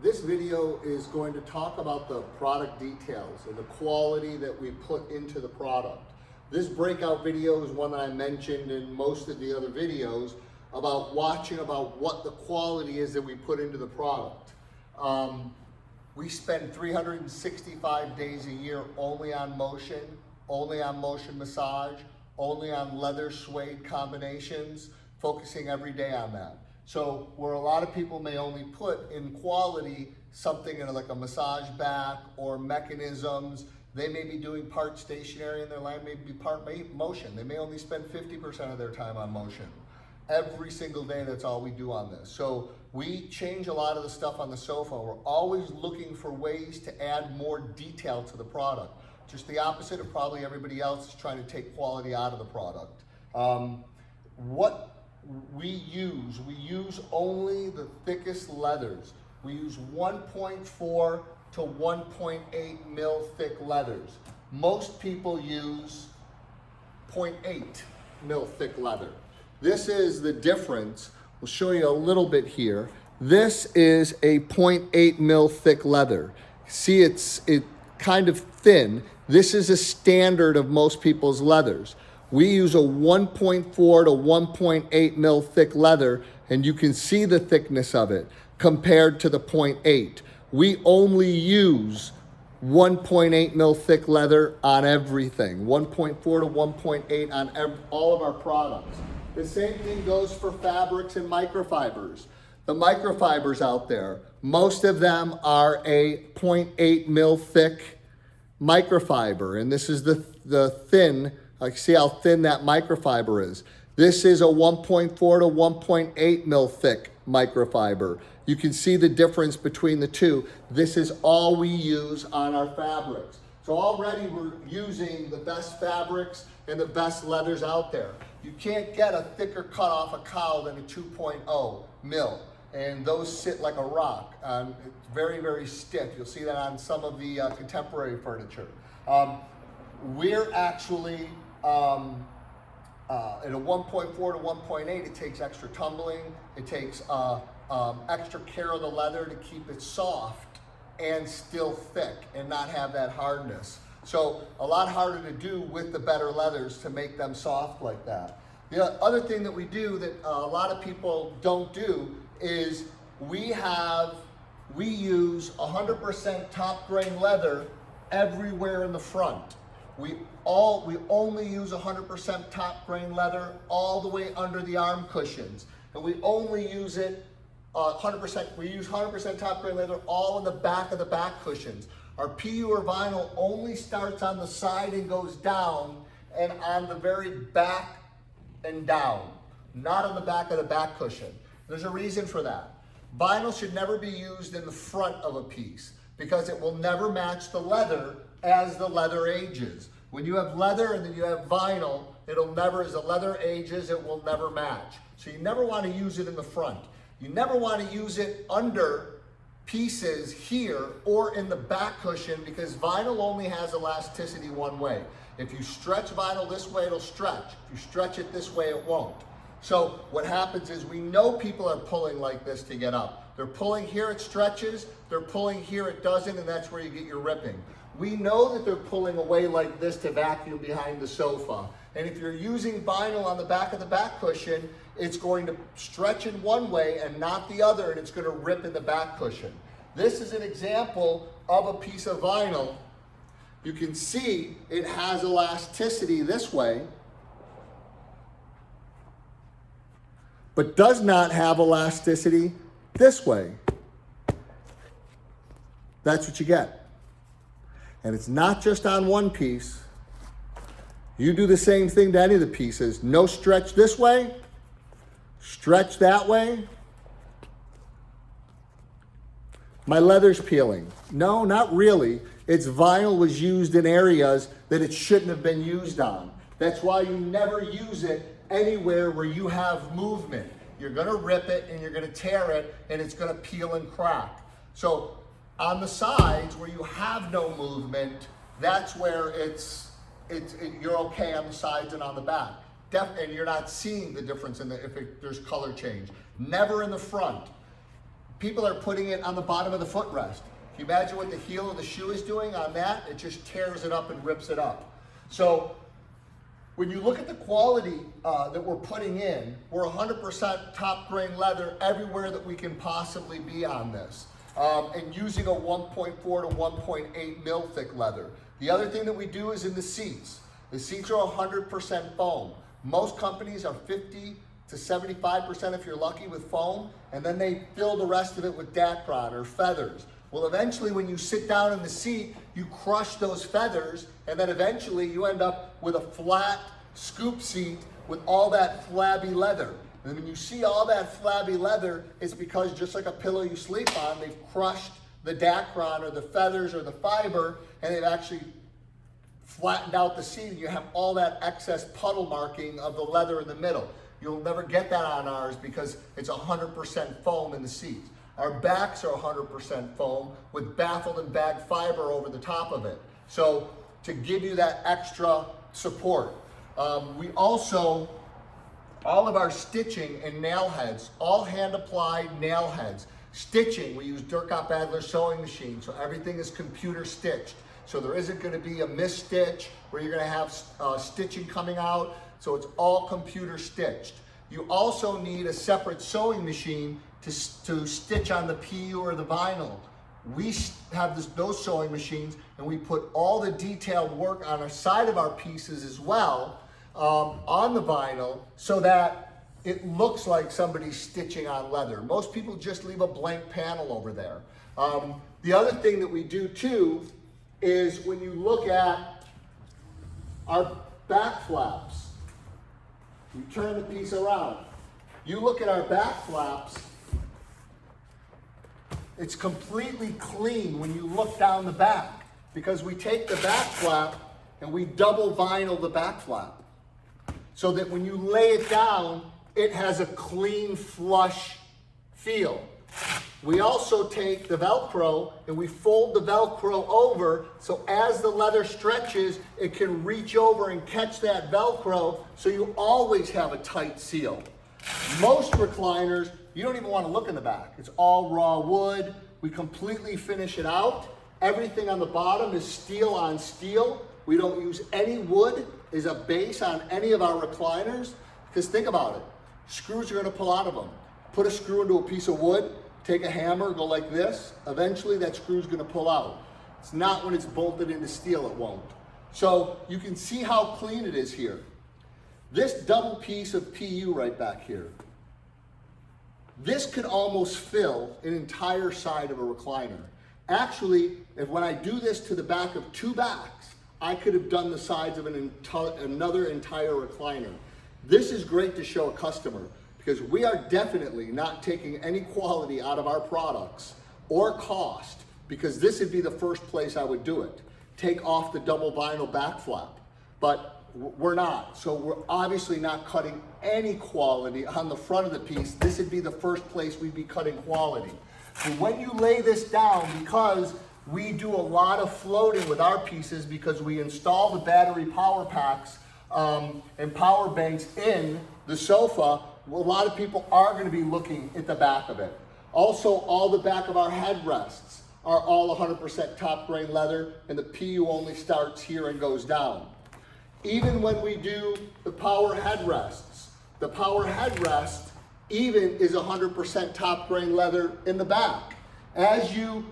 This video is going to talk about the product details and the quality that we put into the product. This breakout video is one that I mentioned in most of the other videos about watching about what the quality is that we put into the product. We spend 365 days a year only on motion massage, only on leather suede combinations, focusing every day on that. So where a lot of people may only put in quality something in like a massage back or mechanisms, they may be doing part stationary and their line may be part motion. They may only spend 50% of their time on motion. Every single day, that's all we do on this. So we change a lot of the stuff on the sofa. We're always looking for ways to add more detail to the product. Just the opposite of probably everybody else is trying to take quality out of the product. What we use only the thickest leathers. We use 1.4 to 1.8 mil thick leathers. Most people use 0.8 mil thick leather. This is the difference. We'll show you a little bit here. This is a 0.8 mil thick leather. See, it's kind of thin. This is a standard of most people's leathers. We use a 1.4 to 1.8 mil thick leather, and you can see the thickness of it compared to the 0.8. We only use 1.8 mil thick leather on everything, 1.4 to 1.8 on all of our products. The same thing goes for fabrics and microfibers. The microfibers out there, most of them are a 0.8 mil thick microfiber, and this is the thin. See how thin that microfiber is. This is a 1.4 to 1.8 mil thick microfiber. You can see the difference between the two. This is all we use on our fabrics. So already we're using the best fabrics and the best leathers out there. You can't get a thicker cut off a cow than a 2.0 mil. And those sit like a rock. It's very, very stiff. You'll see that on some of the contemporary furniture. We're actually, at a 1.4 to 1.8, it takes extra tumbling. It takes extra care of the leather to keep it soft and still thick and not have that hardness. So a lot harder to do with the better leathers to make them soft like that. The other thing that we do that a lot of people don't do is we use 100% top grain leather everywhere in the front. We only use 100% top grain leather all the way under the arm cushions. And we only use it 100%, we use 100% top grain leather all in the back of the back cushions. Our PU or vinyl only starts on the side and goes down and on the very back and down, not on the back of the back cushion. There's a reason for that. Vinyl should never be used in the front of a piece because it will never match the leather as the leather ages. When you have leather and then you have vinyl, it'll never, as the leather ages, it will never match. So you never want to use it in the front. You never want to use it under pieces here or in the back cushion because vinyl only has elasticity one way. If you stretch vinyl this way, it'll stretch. If you stretch it this way, it won't. So what happens is we know people are pulling like this to get up. They're pulling here, it stretches. They're pulling here, it doesn't, and that's where you get your ripping. We know that they're pulling away like this to vacuum behind the sofa. And if you're using vinyl on the back of the back cushion, it's going to stretch in one way and not the other, and it's going to rip in the back cushion. This is an example of a piece of vinyl. You can see it has elasticity this way, but does not have elasticity this way. That's what you get. And it's not just on one piece. You do the same thing to any of the pieces. No stretch this way, stretch that way. My leather's peeling. No, not really. Its vinyl was used in areas that it shouldn't have been used on. That's why you never use it anywhere where you have movement. You're gonna rip it and you're gonna tear it and it's gonna peel and crack. So on the sides where you have no movement, that's where you're okay on the sides and on the back. And you're not seeing the difference in if there's color change. Never in the front. people are putting it on the bottom of the footrest. Can you imagine what the heel of the shoe is doing on that? It just tears it up and rips it up. So when you look at the quality that we're putting in, we're 100% top grain leather everywhere that we can possibly be on this. And using a 1.4 to 1.8 mil thick leather. The other thing that we do is in the seats. The seats are 100% foam. Most companies are 50 to 75% if you're lucky with foam, and then they fill the rest of it with Dacron or feathers. Well, eventually when you sit down in the seat, you crush those feathers, and then eventually you end up with a flat scoop seat with all that flabby leather. And when you see all that flabby leather, it's because just like a pillow you sleep on, they've crushed the Dacron or the feathers or the fiber, and they've actually flattened out the seat, and you have all that excess puddle marking of the leather in the middle. You'll never get that on ours because it's 100% foam in the seats. Our backs are 100% foam with baffled and bagged fiber over the top of it. So to give you that extra support. We also, all of our stitching and nail heads, all hand applied nail heads. Stitching, we use Durkot Badler sewing machine, so everything is computer stitched. So there isn't gonna be a misstitch where you're gonna have stitching coming out. So it's all computer stitched. You also need a separate sewing machine to stitch on the PU or the vinyl. We have those sewing machines, and we put all the detailed work on the side of our pieces as well on the vinyl so that it looks like somebody's stitching on leather. Most people just leave a blank panel over there. The other thing that we do too is when you look at our back flaps, you turn the piece around. You look at our back flaps, it's completely clean when you look down the back because we take the back flap and we double vinyl the back flap so that when you lay it down, it has a clean, flush feel. We also take the Velcro and we fold the Velcro over so as the leather stretches, it can reach over and catch that Velcro so you always have a tight seal. Most recliners, you don't even want to look in the back. It's all raw wood. We completely finish it out. Everything on the bottom is steel on steel. We don't use any wood as a base on any of our recliners because think about it. Screws are going to pull out of them. Put a screw into a piece of wood, take a hammer, go like this. Eventually that screw is going to pull out. It's not when it's bolted into steel, it won't. So you can see how clean it is here. This double piece of PU right back here, this could almost fill an entire side of a recliner. Actually, when I do this to the back of two backs, I could have done the sides of another entire recliner. This is great to show a customer because we are definitely not taking any quality out of our products or cost because this would be the first place I would do it. Take off the double vinyl back flap, but we're not. So we're obviously not cutting any quality on the front of the piece. This would be the first place we'd be cutting quality. But when you lay this down, because we do a lot of floating with our pieces because we install the battery power packs and power banks in the sofa, a lot of people are going to be looking at the back of it. Also, all the back of our headrests are all 100% top grain leather, and the PU only starts here and goes down. Even when we do the power headrests, the power headrest even is 100% top grain leather in the back. As you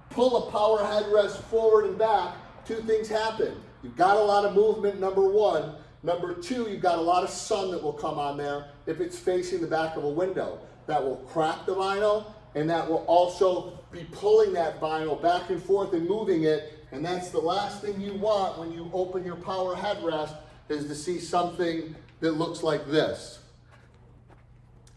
pull a power headrest forward and back, two things happen. You've got a lot of movement, number one. Number two, you've got a lot of sun that will come on there if it's facing the back of a window. That will crack the vinyl, and that will also be pulling that vinyl back and forth and moving it. And that's the last thing you want when you open your power headrest is to see something that looks like this.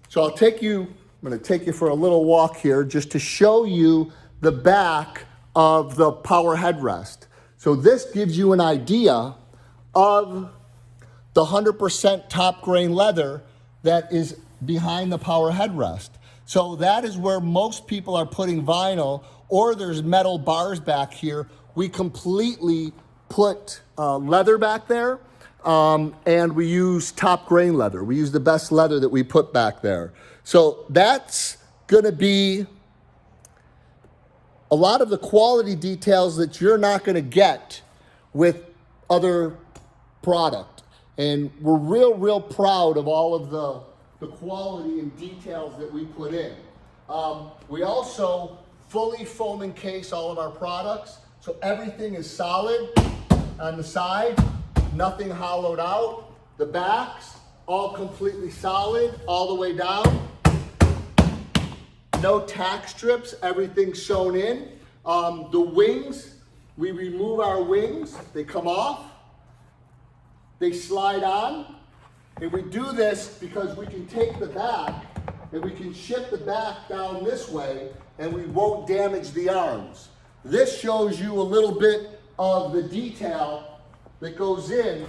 So I'm going to take you for a little walk here just to show you the back of the power headrest. So this gives you an idea of the 100% top grain leather that is behind the power headrest. So that is where most people are putting vinyl, or there's metal bars back here. We completely put leather back there, and we use top grain leather. We use the best leather that we put back there. So that's gonna be a lot of the quality details that you're not going to get with other product. And we're real proud of all of the quality and details that we put in. We also fully foam encase all of our products, so everything is solid on the side, nothing hollowed out. The backs, all completely solid all the way down. No tack strips, everything's sewn in. The wings, we remove our wings, they come off, they slide on, and we do this because we can take the back and we can ship the back down this way and we won't damage the arms. This shows you a little bit of the detail that goes in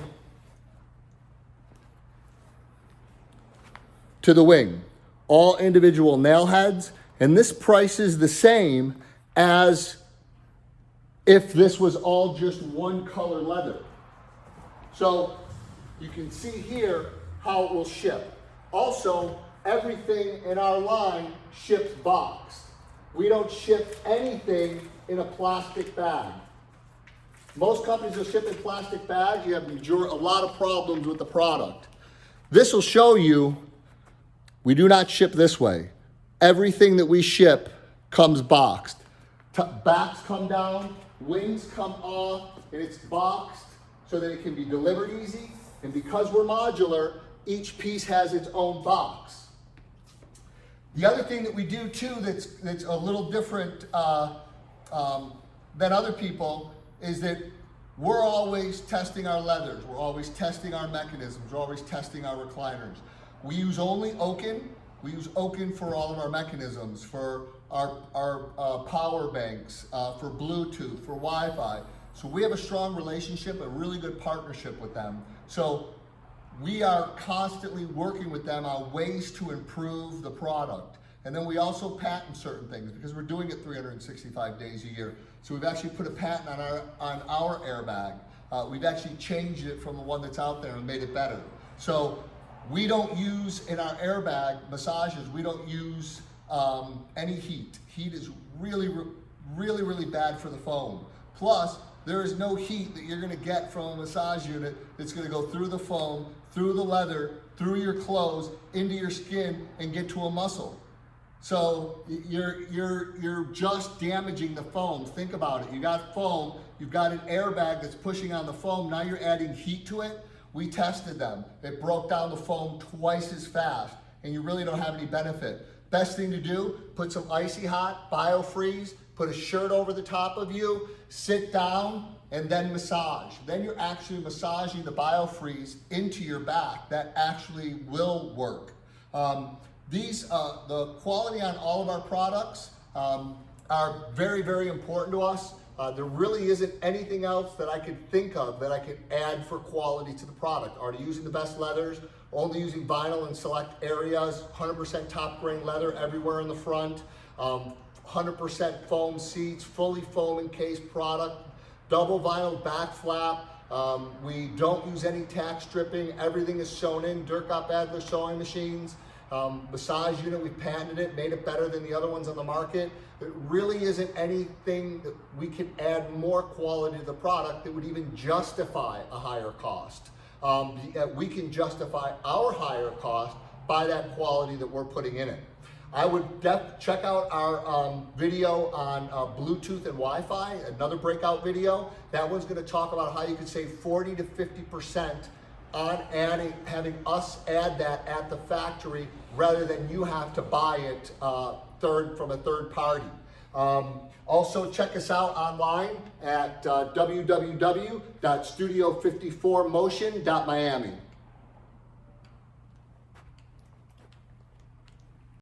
to the wing. All individual nail heads, and this price is the same as if this was all just one color leather. So you can see here how it will ship. Also, everything in our line ships boxed. We don't ship anything in a plastic bag. Most companies will ship in plastic bags. You have a lot of problems with the product. This will show you we do not ship this way. Everything that we ship comes boxed. Backs come down, wings come off, and it's boxed so that it can be delivered easy. And because we're modular, each piece has its own box. The other thing that we do too that's a little different than other people is that we're always testing our leathers, we're always testing our mechanisms, we're always testing our recliners. We use only Oaken. We use Oaken for all of our mechanisms, for our power banks, for Bluetooth, for Wi-Fi. So we have a strong relationship, a really good partnership with them. So we are constantly working with them on ways to improve the product. And then we also patent certain things because we're doing it 365 days a year. So we've actually put a patent on our airbag. We've actually changed it from the one that's out there and made it better. So we don't use, in our airbag massages, we don't use any heat. Heat is really bad for the foam. Plus, there is no heat that you're gonna get from a massage unit that's gonna go through the foam, through the leather, through your clothes, into your skin, and get to a muscle. So you're just damaging the foam. Think about it. You got foam, you've got an airbag that's pushing on the foam, now you're adding heat to it. We tested them. It broke down the foam twice as fast, and you really don't have any benefit. Best thing to do, put some icy hot, biofreeze, put a shirt over the top of you, sit down, and then massage. Then you're actually massaging the biofreeze into your back. That actually will work. The quality on all of our products are very important to us. There really isn't anything else that I could think of that I could add for quality to the product. Already using the best leathers, only using vinyl in select areas, 100% top grain leather everywhere in the front, 100% foam seats, fully foam encased product, double vinyl back flap. We don't use any tack stripping. Everything is sewn in, Dirk Adler sewing machines. Massage unit, we patented it, made it better than the other ones on the market. There really isn't anything that we can add more quality to the product that would even justify a higher cost. We can justify our higher cost by that quality that we're putting in it. I would check out our video on Bluetooth and Wi-Fi, another breakout video. That one's gonna talk about how you can save 40 to 50% on having us add that at the factory rather than you have to buy it from a third party. Also check us out online at www.studio54motion.miami.